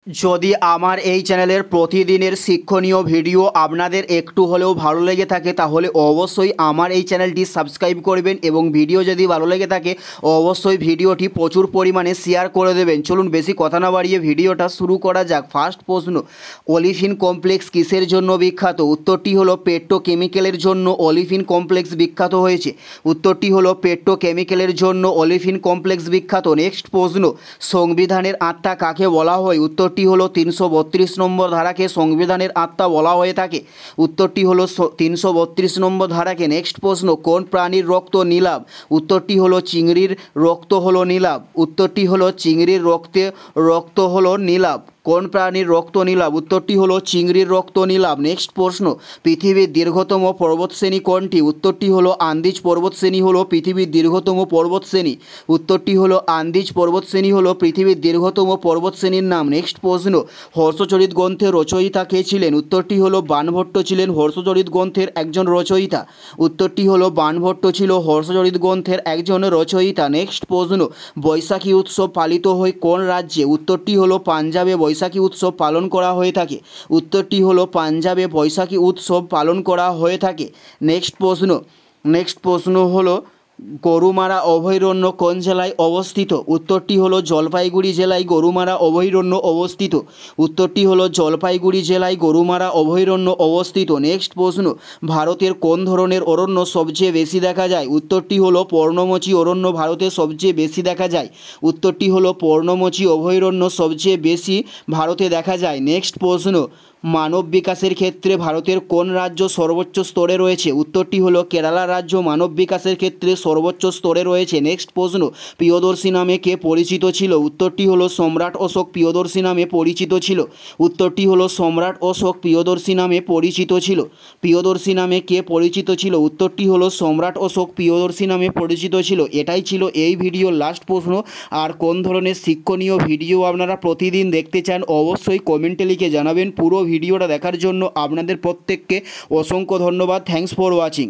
যদি আমার এই চ্যানেলের প্রতিদিনের শিক্ষণীয় ভিডিও আপনাদের একটু হলেও ভালো লেগে থাকে তাহলে অবশ্যই আমার এই চ্যানেলটি সাবস্ক্রাইব করবেন এবং ভিডিও যদি ভালো লেগে থাকে অবশ্যই ভিডিওটি প্রচুর পরিমাণে শেয়ার করে দেবেন। চলুন বেশি কথা না বাড়িয়ে ভিডিওটা শুরু করা যাক। ফার্স্ট প্রশ্ন, অলিভিন কমপ্লেক্স কিসের জন্য বিখ্যাত? উত্তরটি হলো পেট্রোকেমিক্যালের জন্য অলিভিন কমপ্লেক্স বিখ্যাত হয়েছে। উত্তরটি হলো পেট্রোকেমিক্যালের জন্য অলিভিন কমপ্লেক্স বিখ্যাত। নেক্সট প্রশ্ন, সংবিধানের আত্মা কাকে বলা হয়? উত্তরটি হলো 332 নম্বর ধারাকে সংবিধানের আত্মা বলা হয়ে থাকে। উত্তরটি হলো 332 নম্বর ধারাকে। নেক্সট প্রশ্ন, কোন প্রাণীর রক্ত নীলাভ? উত্তরটি হলো চিংড়ির রক্ত হলো নীলাভ। উত্তরটি হলো চিংড়ির রক্ত হলো নীলাভ। কোন প্রাণীর রক্ত নীলাভ? উত্তরটি হলো চিংড়ির রক্ত নীলাভ। নেক্সট প্রশ্ন, পৃথিবীর দীর্ঘতম পর্বতশ্রেণী কোনটি? উত্তরটি হলো আন্দিজ পর্বতশ্রেণী হলো পৃথিবীর দীর্ঘতম পর্বতশ্রেণী। উত্তরটি হলো আন্দিজ পর্বতশ্রেণী হলো পৃথিবীর দীর্ঘতম পর্বতশ্রেণীর নাম। নেক্সট প্রশ্ন, হর্ষচরিত গ্রন্থের রচয়িতা কে ছিলেন? উত্তরটি হলো বাণভট্ট ছিলেন হর্ষচরিত গ্রন্থের একজন রচয়িতা। উত্তরটি হলো বাণভট্ট ছিল হর্ষচরিত গ্রন্থের একজন রচয়িতা। নেক্সট প্রশ্ন, বৈশাখী উৎসব পালিত হয় কোন রাজ্যে? উত্তরটি হলো পাঞ্জাবে বৈশাখী উৎসব পালন করা হয়ে থাকে। উত্তরটি হলো পাঞ্জাবে বৈশাখী উৎসব পালন করা হয়ে থাকে। নেক্সট প্রশ্ন হলো গরুমারা অভয়ারণ্য কোন জেলায় অবস্থিত? উত্তরটি হলো জলপাইগুড়ি জেলায় গরুমারা অভয়ারণ্য অবস্থিত। উত্তরটি হলো জলপাইগুড়ি জেলায় গরুমারা অভয়ারণ্য অবস্থিত। নেক্সট প্রশ্ন, ভারতের কোন ধরনের অরণ্য সবচেয়ে বেশি দেখা যায়? উত্তরটি হলো পর্ণমোচী অরণ্য ভারতে সবচেয়ে বেশি দেখা যায়। উত্তরটি হলো পর্ণমোচী অভয়ারণ্য সবচেয়ে বেশি ভারতে দেখা যায়। নেক্সট প্রশ্ন, মানব বিকাশের ক্ষেত্রে ভারতের কোন রাজ্য সর্বোচ্চ স্তরে রয়েছে? উত্তরটি হলো কেরালা রাজ্য মানব বিকাশের ক্ষেত্রে সর্বোচ্চ স্তরে রয়েছে। নেক্সট প্রশ্ন, প্রিয়দর্শী নামে কে পরিচিত ছিল? উত্তরটি হলো সম্রাট অশোক প্রিয়দর্শী নামে পরিচিত ছিল। উত্তরটি হলো সম্রাট অশোক প্রিয়দর্শী নামে পরিচিত ছিল। প্রিয়দর্শী নামে কে পরিচিত ছিল? উত্তরটি হলো সম্রাট অশোক প্রিয়দর্শী নামে পরিচিত ছিল। এটাই ছিল এই ভিডিওর লাস্ট প্রশ্ন। আর কোন ধরনের শিক্ষণীয় ভিডিও আপনারা প্রতিদিন দেখতে চান অবশ্যই কমেন্টে লিখে জানাবেন। পুরো ভিডিওটা দেখার জন্য আপনাদের প্রত্যেককে অসংখ্য ধন্যবাদ। Thanks for watching.